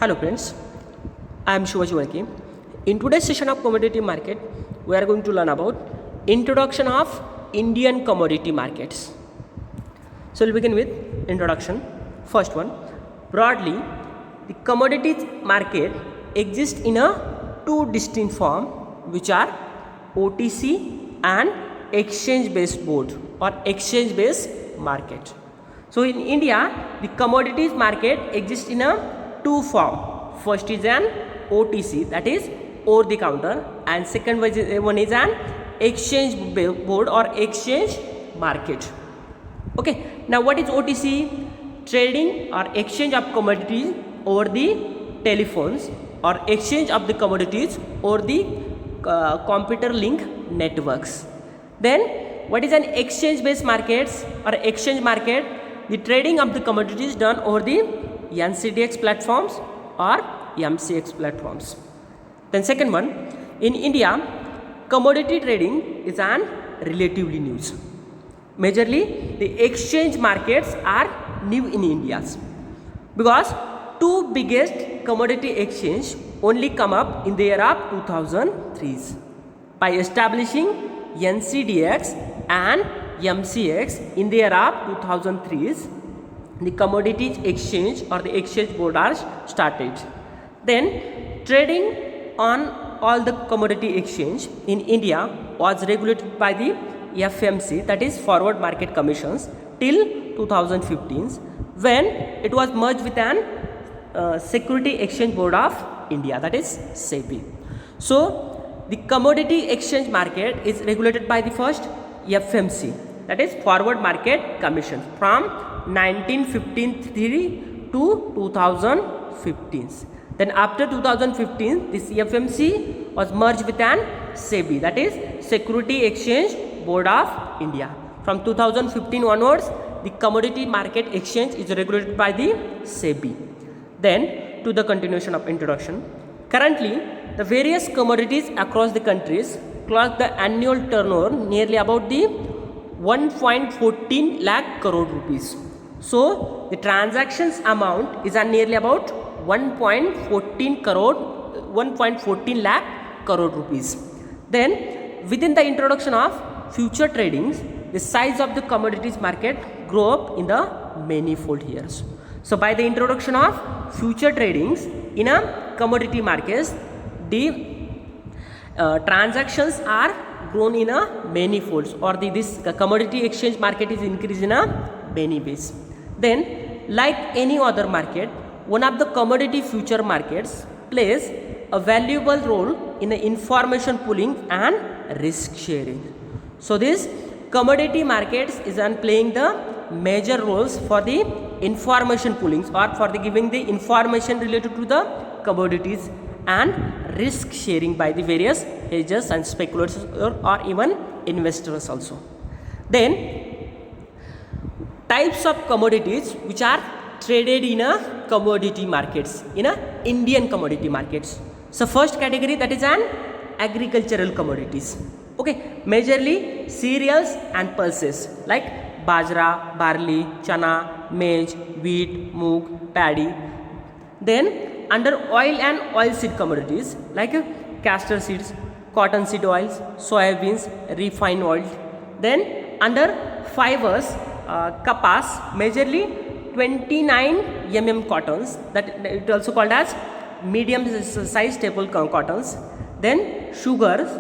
Hello friends, I am Shivaji Varki. In today's session of commodity market, we are going to learn about introduction of Indian commodity markets. So we'll begin with introduction. First one, broadly, the commodities market exists in a two distinct form, which are OTC and exchange-based board or exchange-based market. So in India, the commodities market exists in a two form. First is an OTC, that is over the counter, and second one is an exchange board or exchange market. Okay, now what is OTC? Trading or exchange of commodities over the telephones or exchange of the commodities over the computer link networks. Then what is an exchange based markets or exchange market? The trading of the commodities done over the NCDX platforms or MCX platforms. Then second one, in India, commodity trading is an relatively new. Majorly, the exchange markets are new in India because two biggest commodity exchange only come up in the year of 2003 by establishing NCDX and MCX in the year of 2003. The commodities exchange or the exchange board are started. Then trading on all the commodity exchange in India was regulated by the FMC, that is Forward Market Commissions, till 2015 when it was merged with an Security Exchange Board of India, that is SEBI. So the commodity exchange market is regulated by the first FMC, that is Forward Market Commission, from 1953 to 2015. Then after 2015, this FMC was merged with an SEBI, that is Security Exchange Board of India. From 2015 onwards, the commodity market exchange is regulated by the SEBI. Then to the continuation of introduction. Currently, the various commodities across the countries clock the annual turnover nearly about the 1.14 lakh crore rupees. So the transactions amount is nearly about 1.14 lakh crore rupees. Then within the introduction of future tradings, the size of the commodities market grow up in the manifold years. So by the introduction of future tradings in a commodity markets, the transactions are grown in a many folds, or this commodity exchange market is increased in a many ways. Then like any other market, one of the commodity future markets plays a valuable role in the information pooling and risk sharing. So this commodity markets is playing the major roles for the information pooling or for the giving the information related to the commodities and risk sharing by the various hedgers and speculators or even investors also. Then types of commodities which are traded in a commodity markets, in a Indian commodity markets. So first category, that is an agricultural commodities. Okay, majorly cereals and pulses like bajra, barley, chana, maize, wheat, moong, paddy. Then under oil and oilseed commodities like castor seeds, cotton seed oils, soybeans, refined oil. Then under fibers, kapas, majorly 29 mm cottons, that it also called as medium size staple cottons. Then sugars,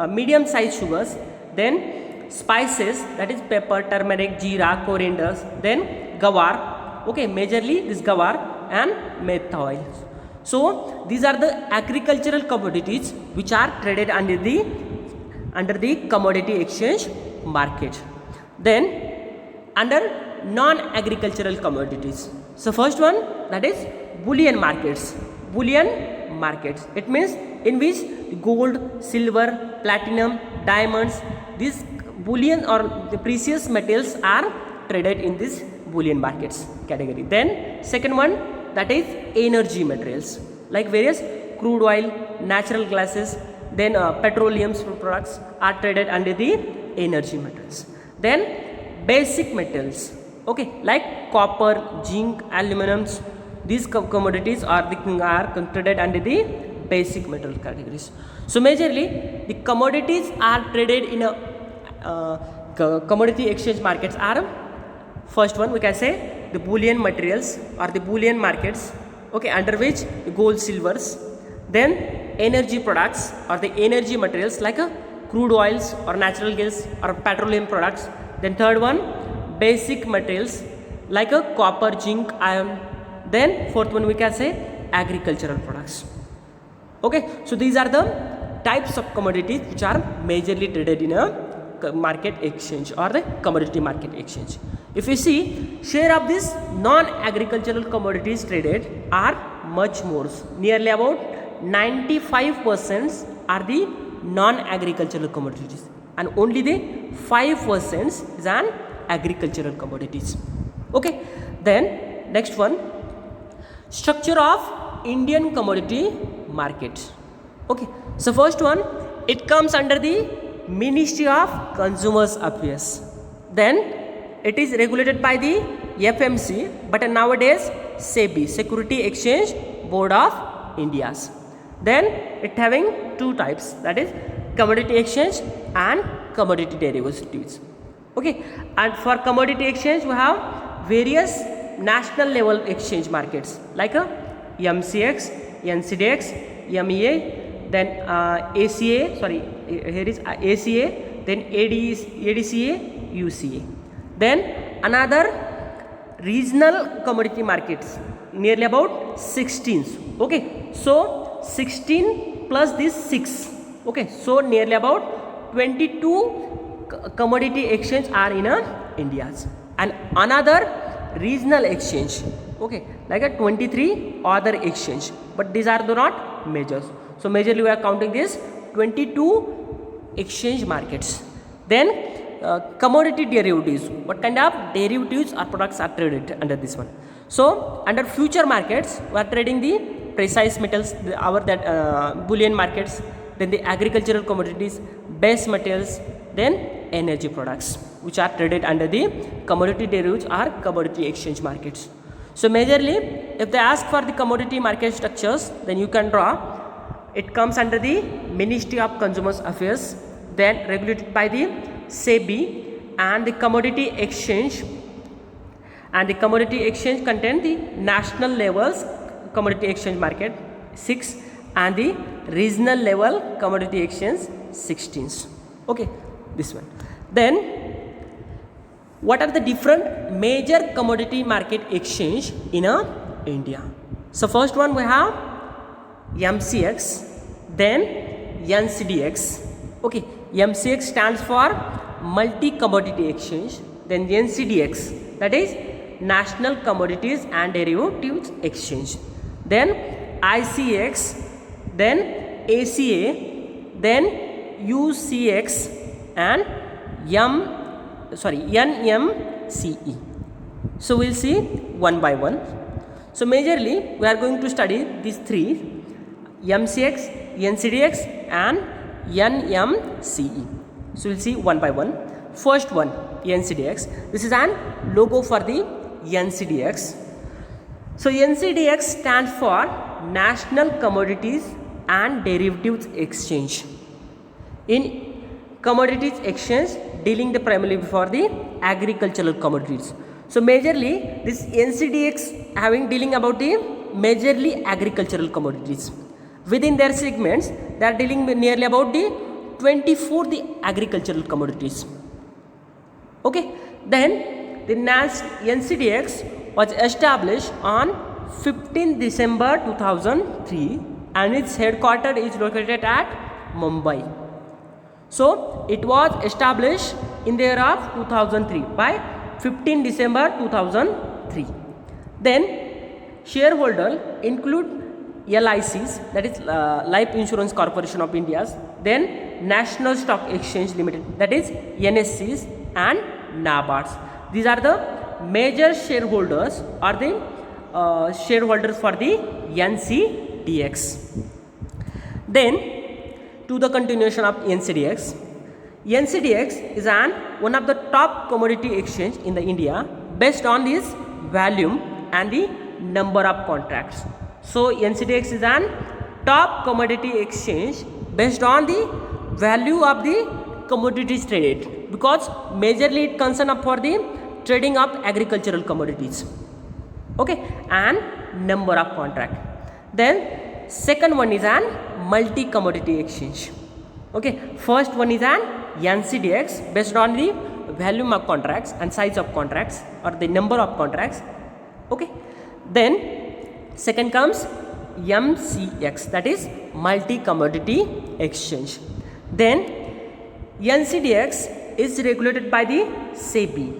medium size sugars. Then spices, that is pepper, turmeric, jeera, coriander. Then gawar, okay, majorly this gawar and metha oil. So these are the agricultural commodities which are traded under the commodity exchange market. Then under non-agricultural commodities. So first one, that is bullion markets. Bullion markets, it means in which gold, silver, platinum, diamonds, these bullion or the precious metals are traded in this bullion markets category. Then second one, that is energy materials like various crude oil, natural gases, then petroleum products are traded under the energy metals. Then basic metals, okay, like copper, zinc, aluminum, these commodities are traded under the basic metal categories. So majorly the commodities are traded in a commodity exchange markets are, first one we can say the bullion materials or the bullion markets, okay, under which the gold, silvers, then energy products or the energy materials like crude oils or natural gas or petroleum products. Then third one basic materials like copper, zinc, iron. Then fourth one we can say agricultural products. Okay, so these are the types of commodities which are majorly traded in a market exchange or the commodity market exchange. If you see, share of these non-agricultural commodities traded are much more, nearly about 95% are the non-agricultural commodities and only the 5% is an agricultural commodities. Okay, then next one, structure of Indian commodity market. Okay, so first one, it comes under the Ministry of Consumers Affairs. Then it is regulated by the FMC, but nowadays SEBI, Security Exchange Board of India's. Then it having two types, that is commodity exchange and commodity derivatives. Okay, and for commodity exchange we have various national level exchange markets like MCX, NCDX, MEA, then ACA, sorry, here is ACA, then ADCA, UCA. Then another regional commodity markets, nearly about 16. Okay, so 16 plus this 6. Okay, so nearly about 22 commodity exchange are in India's, and another regional exchange. Okay, like a 23 other exchange, but these are the not majors. So majorly we are counting this 22 exchange markets. Then commodity derivatives, what kind of derivatives or products are traded under this one? So under future markets we are trading the precise metals, bullion markets, then the agricultural commodities, base materials, then energy products, which are traded under the commodity derivatives or commodity exchange markets. So majorly if they ask for the commodity market structures, then you can draw. It comes under the Ministry of Consumers Affairs, then regulated by the SEBI, and the commodity exchange, and the commodity exchange contain the national levels commodity exchange market 6 and the regional level commodity exchange 16. Okay, this one. Then what are the different major commodity market exchange in India? So first one we have MCX, then NCDX. Okay, MCX stands for multi commodity exchange, then NCDX, that is National Commodities and Derivatives Exchange, then ICX, then ACA, then UCX, and NMCE. So we'll see one by one. So majorly we are going to study these three: MCX, NCDX, and NMCE. So we'll see one by one. First one, NCDX. This is an logo for the NCDX. So NCDX stands for National Commodities and Derivatives Exchange. In commodities exchange, dealing the primarily for the agricultural commodities. So majorly this NCDX having dealing about the majorly agricultural commodities. Within their segments, they are dealing with nearly about the 24 the agricultural commodities. Okay, then the NCDX was established on 15 December 2003 and its headquarters is located at Mumbai. So it was established in the year of 2003 by 15 December 2003. Then shareholder include LICs, that is Life Insurance Corporation of India, then National Stock Exchange Limited, that is NSCs, and NABARDs. These are the major shareholders or the shareholders for the NCDX. Then to the continuation of NCDX. NCDX is one of the top commodity exchange in the India based on its volume and the number of contracts. So NCDEX is an top commodity exchange based on the value of the commodities traded, because majorly it concern up for the trading of agricultural commodities, okay, and number of contract. Then second one is an multi commodity exchange, okay. First one is an NCDEX based on the volume of contracts and size of contracts or the number of contracts, okay. Then second comes MCX, that is multi commodity exchange. Then NCDEX is regulated by the SEBI,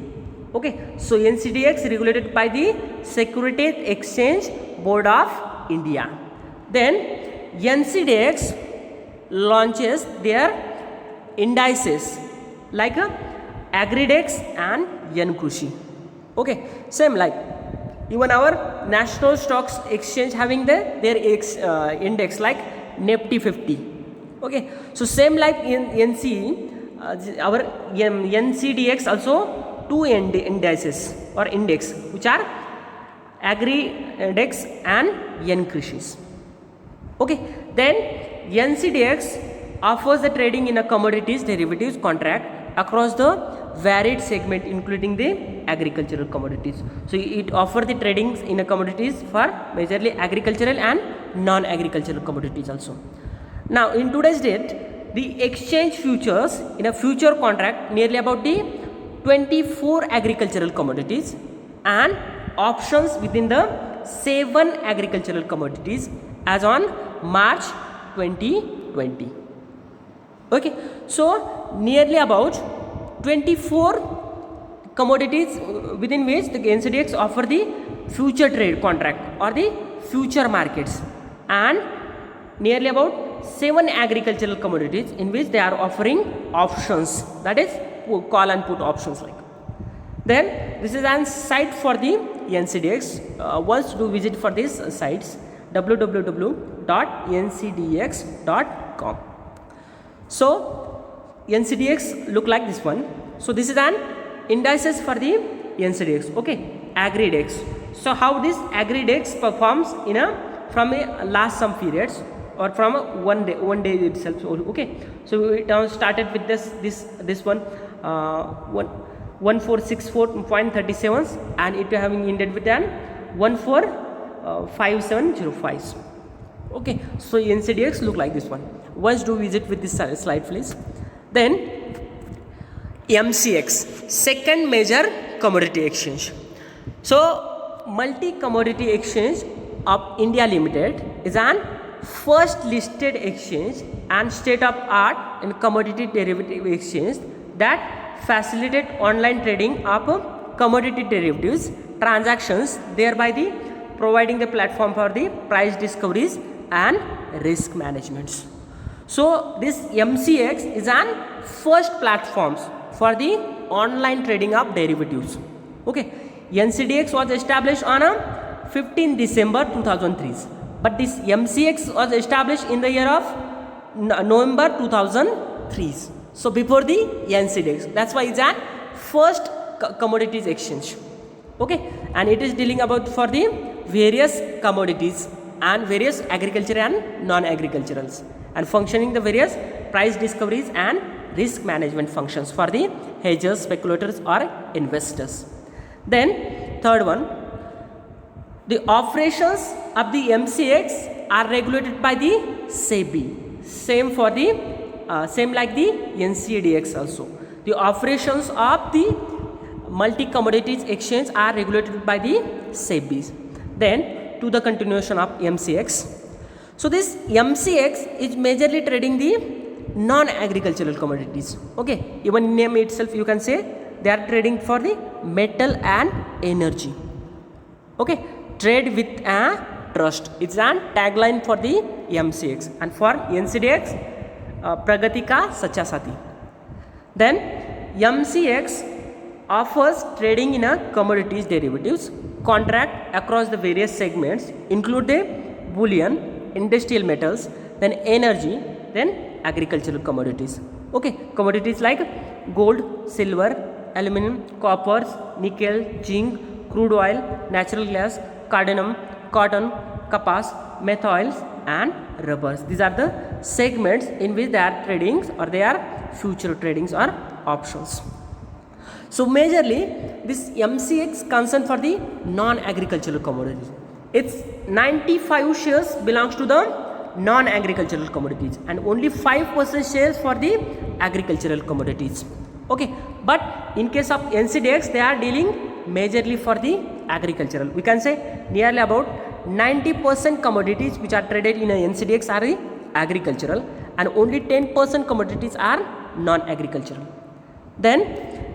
okay. So NCDEX regulated by the Securities Exchange Board of India. Then NCDEX launches their indices like AgriDex and NKRUSI, okay. Same like even our national stocks exchange having their index like Nifty 50, okay. So same like in our NCDEX also two indices or index which are AgriDex and NKRUSI, okay. Then NCDEX offers the trading in a commodities derivatives contract across the varied segment including the agricultural commodities. So it offers the tradings in a commodities for majorly agricultural and non-agricultural commodities also. Now in today's date, the exchange futures in a future contract nearly about the 24 agricultural commodities and options within the 7 agricultural commodities as on March 2020, okay. So nearly about 24 commodities within which the NCDEX offer the future trade contract or the future markets, and nearly about 7 agricultural commodities in which they are offering options, that is call and put options like. Then this is an site for the NCDEX. Once do visit for these sites www.ncdex.com. So NCDEX look like this one. So this is an indices for the NCDEX, okay, AgriDex. So how this AgriDex performs in a from a last some periods or from a one day itself, okay. So it started with this one 1464.37 and it having ended with an 145705, okay. So NCDEX look like this one. Once do visit with this slide please. Then MCX, second major commodity exchange. So multi commodity exchange of India Limited is an first listed exchange and state of art in commodity derivative exchange that facilitate online trading of commodity derivatives transactions, thereby the providing the platform for the price discoveries and risk managements. So this MCX is an first platforms for the online trading of derivatives, okay. NCDEX was established on 15 December 2003, but this MCX was established in the year of November 2003. So before the NCDEX, that's why it's an first commodities exchange, okay. And it is dealing about for the various commodities and various agriculture and non-agriculturals, and functioning the various price discoveries and risk management functions for the hedgers, speculators or investors. Then third one, the operations of the MCX are regulated by the SEBI. Same for the same like the NCDEX also. The operations of the multi commodities exchange are regulated by the SEBI. Then to the continuation of MCX. So this MCX is majorly trading the non-agricultural commodities, okay. Even in name itself you can say they are trading for the metal and energy, okay. Trade with a trust, it's a tagline for the MCX, and for NCDEX Pragati ka Sacha Sati. Then MCX offers trading in a commodities derivatives contract across the various segments, include the bullion, industrial metals, then energy, then agricultural commodities, okay. Commodities like gold, silver, aluminum, copper, nickel, zinc, crude oil, natural gas, cardamom, cotton, kapas, methoils and rubbers. These are the segments in which they are tradings or they are future tradings or options. So majorly this MCX concern for the non-agricultural commodities. Its 95 shares belongs to the non-agricultural commodities and only 5% shares for the agricultural commodities. Okay, but in case of NCDX they are dealing majorly for the agricultural. We can say nearly about 90% commodities which are traded in a NCDX are the agricultural and only 10% commodities are non-agricultural. Then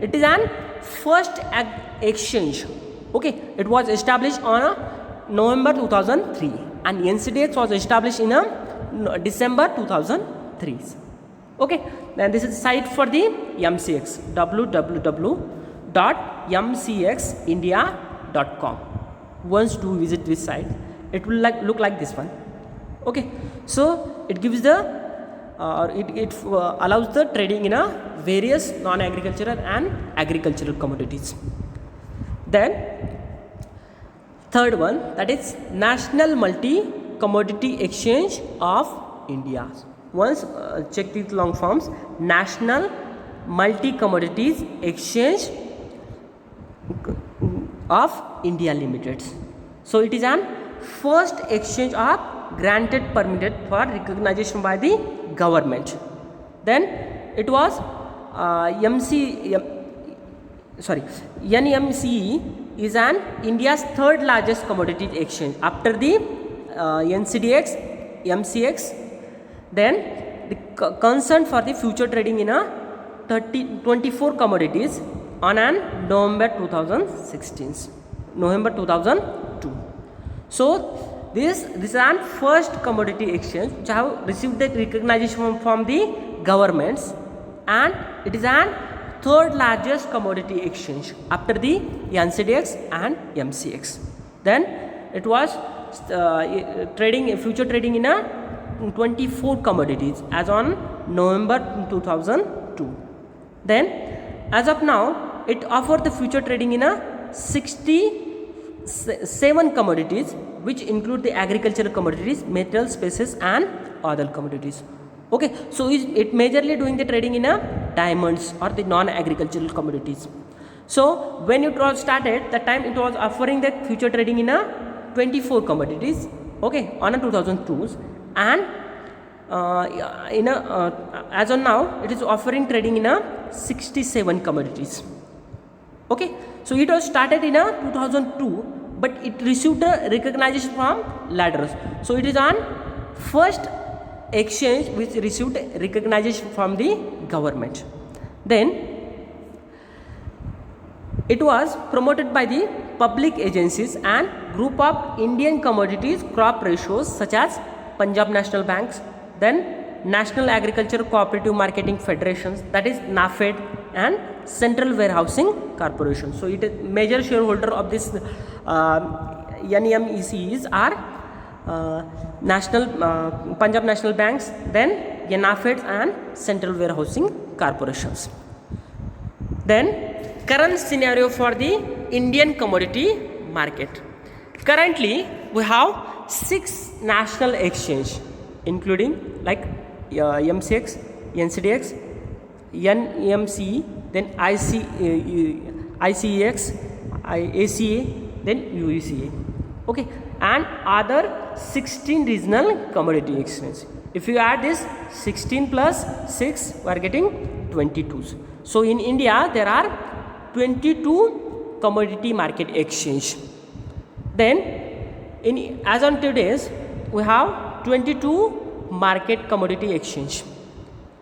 it is an first exchange. Okay, it was established on November 2003 and NCDX was established in December 2003. Okay, then this is site for the MCX, www.mcxindia.com. Once do visit this site, it will look like this one. Okay, so it gives the it allows the trading in various non-agricultural and agricultural commodities. Then third one, that is National Multi Commodity Exchange of India. Once check these long forms, National Multi Commodities Exchange of India Limited. So it is an first exchange of granted permitted for recognition by the government. Then it was NMCE is an India's third largest commodity exchange after the NCDX, MCX. Then the concern for the future trading in 24 commodities on November 2002. So this is an first commodity exchange which have received the recognition from the governments, and it is an third largest commodity exchange after the NCDX and MCX. Then it was future trading in 24 commodities as on November 2002. Then as of now it offered the future trading in 67 commodities which include the agricultural commodities, metal, spices and other commodities. Okay, so it majorly doing the trading in diamonds or the non-agricultural commodities. So when it was started, that time it was offering the future trading in 24 commodities, okay, on 2002, and as on now it is offering trading in 67 commodities. Okay, so it was started in 2002, but it received a recognition from ladders. So it is on first exchange which received recognition from the government. Then it was promoted by the public agencies and group of Indian commodities crop ratios such as Punjab National Banks, then National Agriculture Cooperative Marketing Federations, that is NAFED, and Central Warehousing Corporation. So it is major shareholder of this NMECs are Punjab National Banks, then NAFED and Central Warehousing Corporations. Then current scenario for the Indian commodity market. Currently we have 6 national exchange including like MCX, NCDX, NMCE, then ICEX, ACA, then UECA. Okay, and other 16 regional commodity exchange. If you add this 16 plus 6, we are getting 22. So in India there are 22 commodity market exchange. Then as on today's we have 22 market commodity exchange,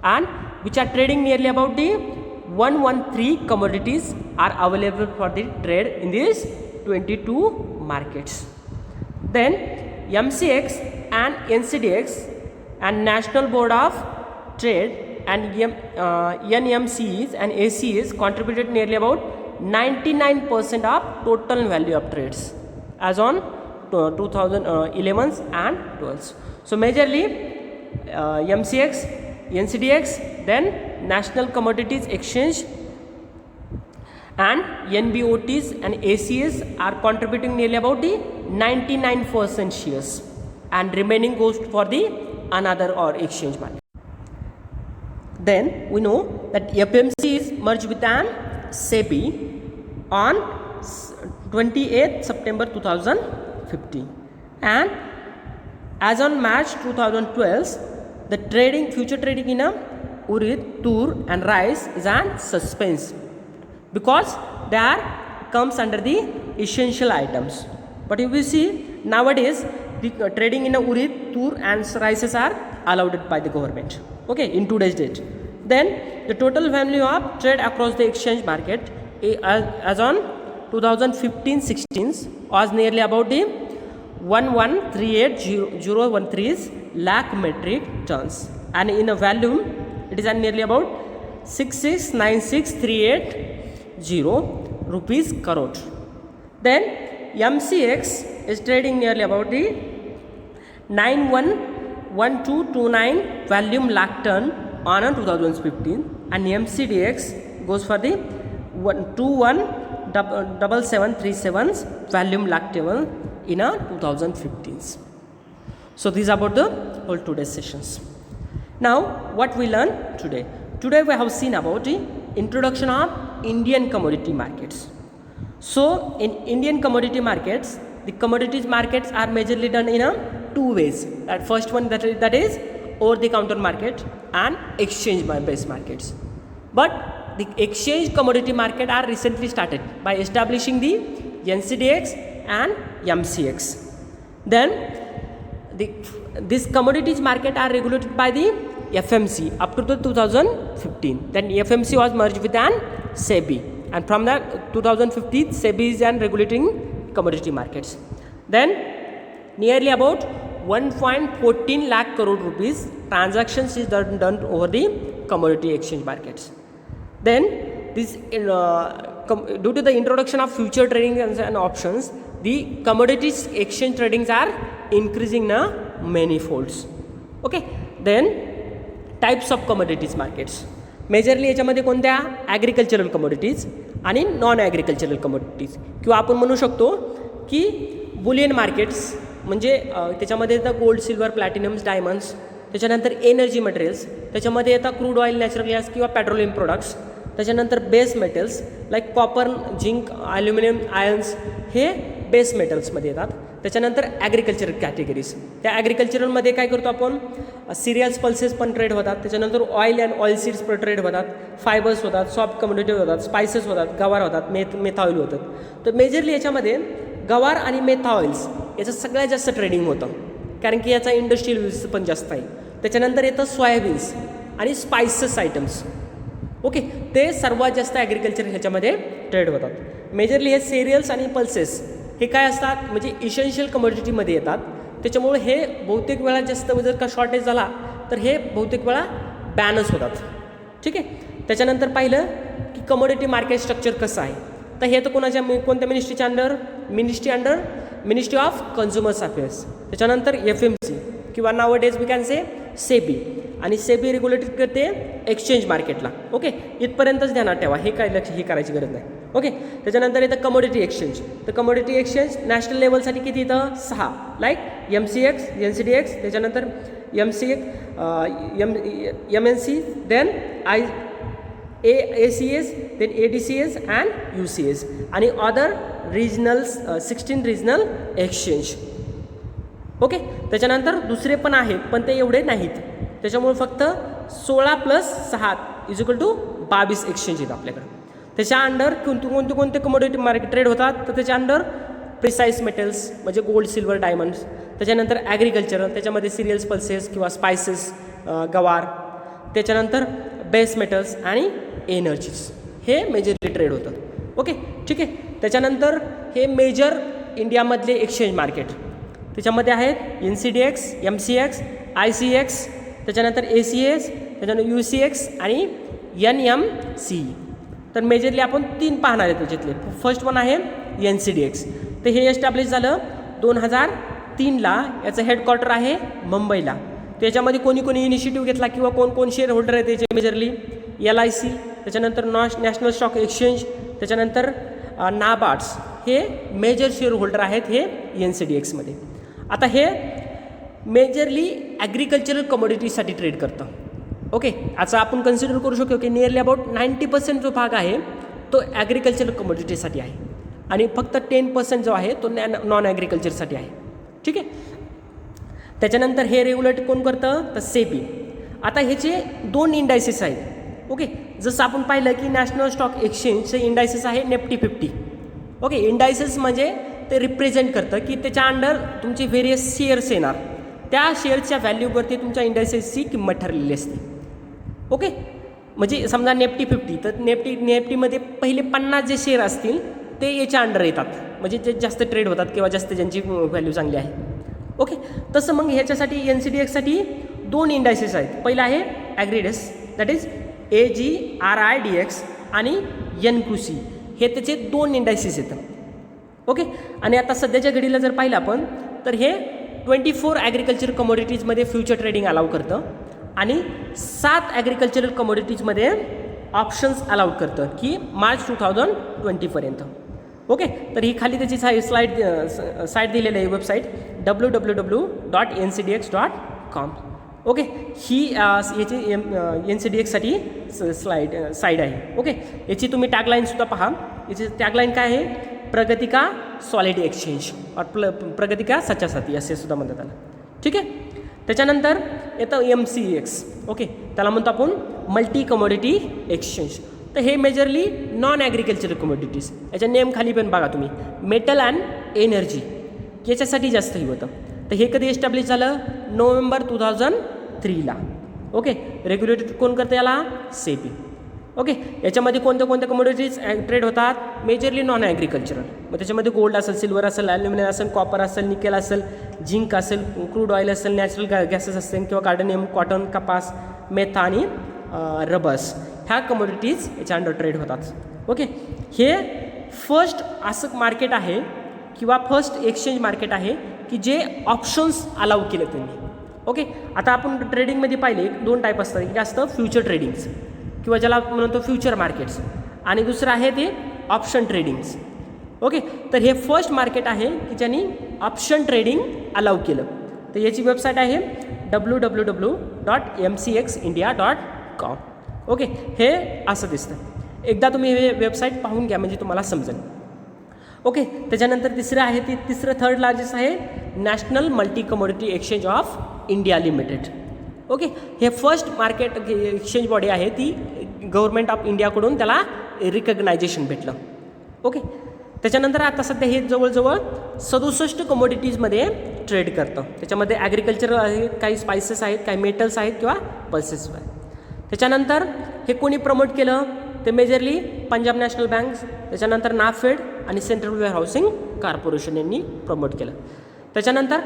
and which are trading nearly about the 113 commodities are available for the trade in these 22 markets. Then MCX and NCDX and National Board of Trade and NMCs and ACs contributed nearly about 99% of total value of trades as on 2011 and 12. So majorly MCX, NCDX, then National Commodities Exchange and NBOTs and ACS are contributing nearly about the 99% shares and remaining goes for the another or exchange market. Then we know that FMC is merged with an SEBI on 28th September 2015, and as on March 2012 the future trading in a Urid, Tur and rice is on suspense because they are comes under the essential items. But if we see nowadays the trading in a Urid, Tur and rices are allowed by the government, okay, in today's date. Then the total value of trade across the exchange market as on 2015-16 was nearly about the 1138,013 lakh metric tons, and in a volume it is nearly about 6696,380 rupees crore. Then MCX is trading nearly about the 911229 volume lakh ton on 2015, and MCDX goes for the 217737 volume lakh table in a 2015. So these are about the whole today's sessions. Now what we learn today? Today we have seen about the introduction of Indian commodity markets. So in Indian commodity markets, the commodities markets are majorly done in two ways. That first one that is over the counter market and exchange based markets. But the exchange commodity market are recently started by establishing the NCDX and MCX. Then these commodities market are regulated by the FMC up to the 2015. Then FMC was merged with an SEBI, and from that 2015 SEBI is regulating commodity markets. Then nearly about 1.14 lakh crore rupees transactions is done over the commodity exchange markets. Then this due to the introduction of future trading and options, the commodities exchange tradings are increasing many folds. Okay. Then types of commodities markets, majorly याच्यामध्ये कोणत्या agricultural commodities आणि non agricultural commodities, किंवा आपण म्हणू शकतो की Boolean markets म्हणजे त्याच्यामध्ये येतं गोल्ड, सिल्वर, प्लॅटिनम्स, डायमंड्स. त्याच्यानंतर एनर्जी मटेरियल्स, त्याच्यामध्ये येतात क्रूड ऑइल, नॅचरल गॅस किंवा पेट्रोलियम प्रोडक्ट्स. त्याच्यानंतर base metals like copper, zinc, aluminium, irons हे बेस मेटल्समध्ये येतात. त्याच्यानंतर ॲग्रिकल्चरल कॅटेगरीज, त्या ॲग्रिकल्चरलमध्ये काय करतो आपण, सिरियल्स, पल्सेस पण ट्रेड होतात. त्याच्यानंतर ऑइल अँड ऑइल सीड्स पण ट्रेड होतात, फायबर्स होतात, सॉफ्ट कमोडिटी होतात, स्पायसेस होतात, गवार होतात, मेथा ऑइल होतात. तर मेजरली याच्यामध्ये गवार आणि मेथा ऑइल्स याचं सगळ्यात जास्त ट्रेडिंग होतं, कारण की याचा इंडस्ट्रियल यूज पण जास्त आहे. त्याच्यानंतर येतं सोयाबीन्स आणि स्पायसेस आयटम्स. ओके, ते सर्वात जास्त ॲग्रिकल्चर ह्याच्यामध्ये ट्रेड होतात. मेजरली हे सिरियल्स आणि पल्सेस हे काय असतात, म्हणजे इसेन्शियल कमोडिटीमध्ये येतात. त्याच्यामुळे हे बहुतेक वेळा जास्त जर का शॉर्टेज झाला तर हे बहुतेक वेळा बॅनच होतात. ठीक आहे. त्याच्यानंतर पाहिलं की कमोडिटी मार्केट स्ट्रक्चर कसं आहे, तर हे तर कोणत्या मिनिस्ट्रीच्या under, ministry of consumers affairs. त्याच्यानंतर FMC किंवा now days we can say SEBI, आणि सेबी रेग्युलेटेड करते एक्सचेंज मार्केटला. ओके, इथपर्यंतच ध्यानात ठेवा, हे काय हे करायची गरज नाही. ओके. त्याच्यानंतर येतं कमोडिटी एक्सचेंज. तर कमोडिटी एक्सचेंज नॅशनल लेवलसाठी किती येतं, 6, लाईक MCX, NCDX, त्याच्यानंतर MNC, then ACS, then ADCS and UCS, आणि other regionals 16 regional exchange. Okay. त्याच्यानंतर दुसरे पण आहेत, पण ते एवढे नाहीत. त्याच्यामुळे फक्त 16 + 6 = 22 एक्सचेंज आहेत आपल्याकडे. त्याच्या अंडर कोणते कमोडिटी मार्केट ट्रेड होतात, तर त्याच्या अंडर प्रिसाईज मेटल्स म्हणजे गोल्ड, सिल्वर, डायमंड्स. त्याच्यानंतर ॲग्रिकल्चरल, त्याच्यामध्ये सिरियल्स, पल्सेस किंवा स्पायसेस, गवार. त्याच्यानंतर बेस मेटल्स आणि एनर्जीज हे मेजरली ट्रेड होतात. ओके, ठीक आहे. त्याच्यानंतर हे मेजर इंडियामधले एक्सचेंज मार्केट, त्याच्यामध्ये आहेत NCDX, MCX, ICX, त्याच्यानंतर ACS, त्याच्यानंतर UCX आणि NMC. तर मेजरली आपण 3 पाहणार आहे त्याच्यातले. फर्स्ट वन आहे NCDX. तर हे एस्टॅब्लिश झालं 2003ला. याचं हेडक्वार्टर आहे मुंबईला. त्याच्यामध्ये कोणी इनिशिएटिव्ह घेतला किंवा कोण शेअर होल्डर आहे त्याचे, मेजरली LIC, त्याच्यानंतर नॅशनल स्टॉक एक्सचेंज, त्याच्यानंतर नाबार्ड्स हे मेजर शेअर होल्डर आहेत हे NCDXमध्ये. आता हे मेजरली ॲग्रिकल्चरल कमोडिटीसाठी ट्रेड करतं. ओके, आता आपण कन्सिडर करू शकतो की नियरली अबाउट 90% जो भाग आहे तो ॲग्रिकल्चरल कमोडिटीसाठी आहे आणि फक्त 10% जो आहे तो नॉन ॲग्रिकल्चरसाठी आहे. ठीक आहे. त्याच्यानंतर हे रेग्युलेट कोण करतं तर सेबी. आता ह्याचे 2 इंडायसेस आहेत. ओके, जसं आपण पाहिलं की नॅशनल स्टॉक एक्सचेंजचे इंडायसेस आहे निफ्टी 50. ओके, इंडायसेस म्हणजे ते रिप्रेझेंट करतं की त्याच्या अंडर तुमचे व्हेरियस शेअर्स येणार, त्या शेअरच्या व्हॅल्यूवरती तुमच्या इंडायसेसची किंमत ठरलेली असते. ओके, म्हणजे समजा निफ्टी 50 तर निफ्टीमध्ये पहिले 50 जे शेअर असतील ते याच्या अंडर येतात, म्हणजे जे जास्त ट्रेड होतात किंवा जास्त ज्यांची व्हॅल्यू चांगली आहे. ओके, तसं मग ह्याच्यासाठी NCDXसाठी 2 इंडायसेस आहेत. पहिलं आहे ॲग्रीडेस, दॅट इज AGRIDX आणि NQC, हे त्याचे 2 इंडायसेस येतात. ओके, आणि आता सध्याच्या घडीला जर पाहिलं आपण तर हे 24 ॲग्रिकल्चर कमोडिटीजमध्ये फ्युचर ट्रेडिंग अलाउ करतं आणि 7 ॲग्रिकल्चरल कमोडिटीजमध्ये ऑप्शन्स अलाउड करतं की मार्च 2020पर्यंत. ओके, तर ही खाली त्याची साईट दिलेली आहे, वेबसाईट www.ncdx.com. ओके, ही याची NCDXसाठी साईड आहे. ओके, याची तुम्ही टॅगलाईनसुद्धा पहा. याची टॅगलाईन काय आहे, प्रगती का सॉलिड एक्सचेंज और प्रगती का सच्चा साथी असे सुद्धा म्हणतात त्याला. ठीक आहे. त्याच्यानंतर येतं MCX. ओके, त्याला म्हणतो आपण मल्टी कमोडिटी एक्सचेंज. तर हे मेजरली नॉन ॲग्रिकल्चरल कमोडिटीज, याच्या नेम खाली पण बघा तुम्ही, मेटल अँड एनर्जी याच्यासाठी जास्त हे होतं. तर हे कधी एस्टॅब्लिश झालं, नोव्हेंबर 2003ला. ओके, रेग्युलेटेड कोण करतं याला, सेबी. ओके, याच्यामध्ये कोणत्या कमोडिटीज ट्रेड होतात, मेजरली नॉन ॲग्रिकल्चरल. मग त्याच्यामध्ये गोल्ड असेल, सिल्वर असेल, ॲल्युमिनियम असेल, कॉपर असेल, निकेल असेल, झिंक असेल, क्रूड ऑइल असेल, नॅचरल गॅसेस असतील किंवा गार्डनियम, कॉटन, कपास, मेथा आणि रबर्स, ह्या कमोडिटीज याच्या अंडर ट्रेड होतात. ओके, हे फर्स्ट असं मार्केट आहे किंवा फर्स्ट एक्सचेंज मार्केट आहे की जे ऑप्शन्स अलाउ केले त्यांनी. ओके, आता आपण ट्रेडिंगमध्ये पाहिले 2 टाईप असतात. एक असतं फ्युचर ट्रेडिंग्स किंवा ज्याला म्हणतो फ्युचर मार्केट्स, आणि दुसरं आहे ते ऑप्शन ट्रेडिंग्स. ओके, तर हे फर्स्ट मार्केट आहे की ज्यांनी ऑप्शन ट्रेडिंग अलाउ केलं. तर याची वेबसाईट आहे www.mcxindia.com. ओके, हे असं दिसतं. एकदा तुम्ही हे वेबसाईट पाहून घ्या म्हणजे तुम्हाला समजेल. ओके, त्याच्यानंतर तिसरं थर्ड लार्जेस्ट आहे national multi commodity exchange of India limited. Okay, हे फर्स्ट मार्केट एक्सचेंज बॉडी आहे, ती गव्हर्नमेंट ऑफ इंडियाकडून त्याला रिकग्नायझेशन भेटलं. ओके, त्याच्यानंतर आता सध्या हे जवळजवळ 67 कमोडिटीजमध्ये ट्रेड करतं. त्याच्यामध्ये ॲग्रिकल्चरल आहे, काही स्पायसेस आहेत, काही मेटल्स आहेत किंवा पल्सेस आहेत. त्याच्यानंतर हे कोणी प्रमोट केलं, ते मेजरली पंजाब नॅशनल बँक, त्याच्यानंतर नाफेड आणि सेंट्रल वेअर हाऊसिंग कॉर्पोरेशन यांनी प्रमोट केलं. त्याच्यानंतर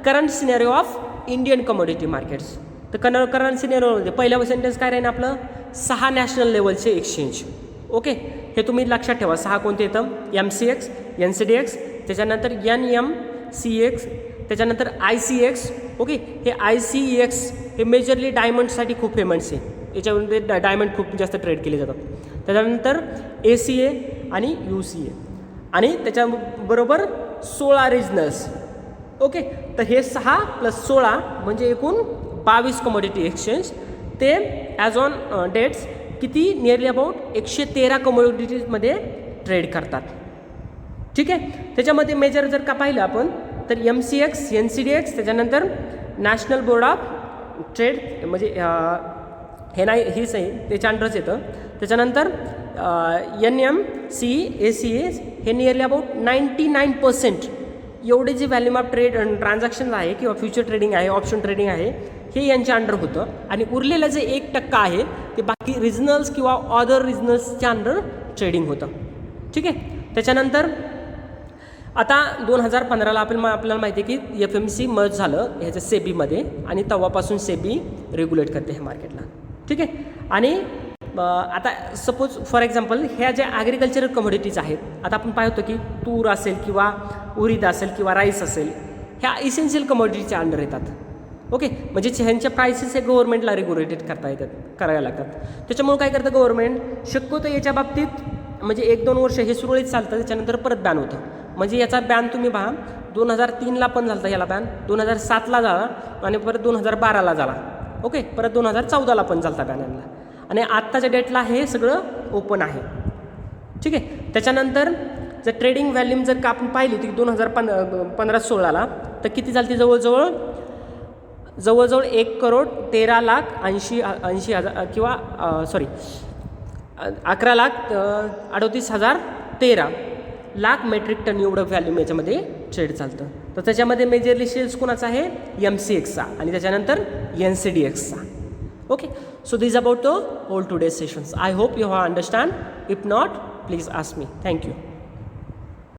current scenario of Indian commodity markets. तर करंट सिनेरिओमध्ये पहिलं सेंटेन्स काय राहील आपलं, 6 नॅशनल लेवलचे एक्सचेंज. ओके, हे तुम्ही लक्षात ठेवा. 6 कोणते येतं, MCX, NCDX, त्याच्यानंतर NMCX, त्याच्यानंतर ICX. ओके, हे ICEX हे मेजरली डायमंडसाठी खूप फेमस आहे, याच्यामध्ये डायमंड खूप जास्त ट्रेड केले जातात. त्याच्यानंतर ACA आणि UCA आणि त्याच्याबरोबर 16 रिजनल्स. ओके, तर हे 6 + 16 म्हणजे एकूण 22 कमोडिटी एक्सचेंज. ते ॲज ऑन डेट्स किती, नियरली अबाउट 113 कमोडिटीजमध्ये ट्रेड करतात. ठीक आहे. त्याच्यामध्ये मेजर जर का पाहिलं आपण तर MCX, NCDX, त्याच्यानंतर नॅशनल बोर्ड ऑफ ट्रेड, म्हणजे हे नाही, हीच आहे, त्याच्या अंडरच येतं. त्याच्यानंतर NMC, ACA हे नियरली अबाउट 99% एवढे जे व्हॅल्यूम ऑफ ट्रेड ट्रान्झॅक्शन आहे किंवा फ्युचर ट्रेडिंग आहे, ऑप्शन ट्रेडिंग आहे, हे यांच्या अंडर होतं. आणि उरलेलं जे 1% आहे ते बाकी रिजनल्स किंवा अदर रिजनल्सच्या अंडर ट्रेडिंग होतं. ठीक आहे. त्याच्यानंतर आता 2015ला आपल्याला माहिती आहे की FMC मर्ज झालं ह्याच्या सेबीमध्ये आणि तेव्हापासून सेबी रेग्युलेट करते ह्या मार्केटला. ठीक आहे. आणि आता सपोज फॉर एक्झाम्पल ह्या ज्या ॲग्रिकल्चरल कमोडिटीज आहेत, आता आपण पाहतो की तूर असेल किंवा उडीद असेल किंवा राईस असेल, ह्या इसेन्शियल कमोडिटीच्या अंडर येतात. ओके, म्हणजे ह्यांच्या प्राइसेस हे गव्हर्नमेंटला रेग्युलेटेड करायला लागतात. त्याच्यामुळे काय करतं गव्हर्नमेंट, शक्यतो याच्या बाबतीत म्हणजे 1-2 वर्ष हे सुरळीत चालतं, त्याच्यानंतर परत बॅन होतं. म्हणजे याचा बॅन तुम्ही पहा 2003ला पण झाला याला बॅन, 2007ला झाला आणि परत 2012ला झाला. ओके, परत 2014ला पण झाला बॅन यांना. आणि आत्ताच्या डेटला हे सगळं ओपन आहे. ठीक आहे. त्याच्यानंतर जर ट्रेडिंग व्हॅल्यूम जर का आपण पाहिली ती 2015-16ला तर किती झाली? जवळजवळ 1,13,80,000 किंवा 11,38,013 लाख मेट्रिक टन एवढं व्हॅल्यूम याच्यामध्ये ट्रेड चालतं. तर त्याच्यामध्ये मेजरली सेल्स कोणाचा आहे? MCXचा आणि त्याच्यानंतर NCDXचा. Okay, so this about the whole today sessions. I hope you have understand. If not, please ask me. Thank you.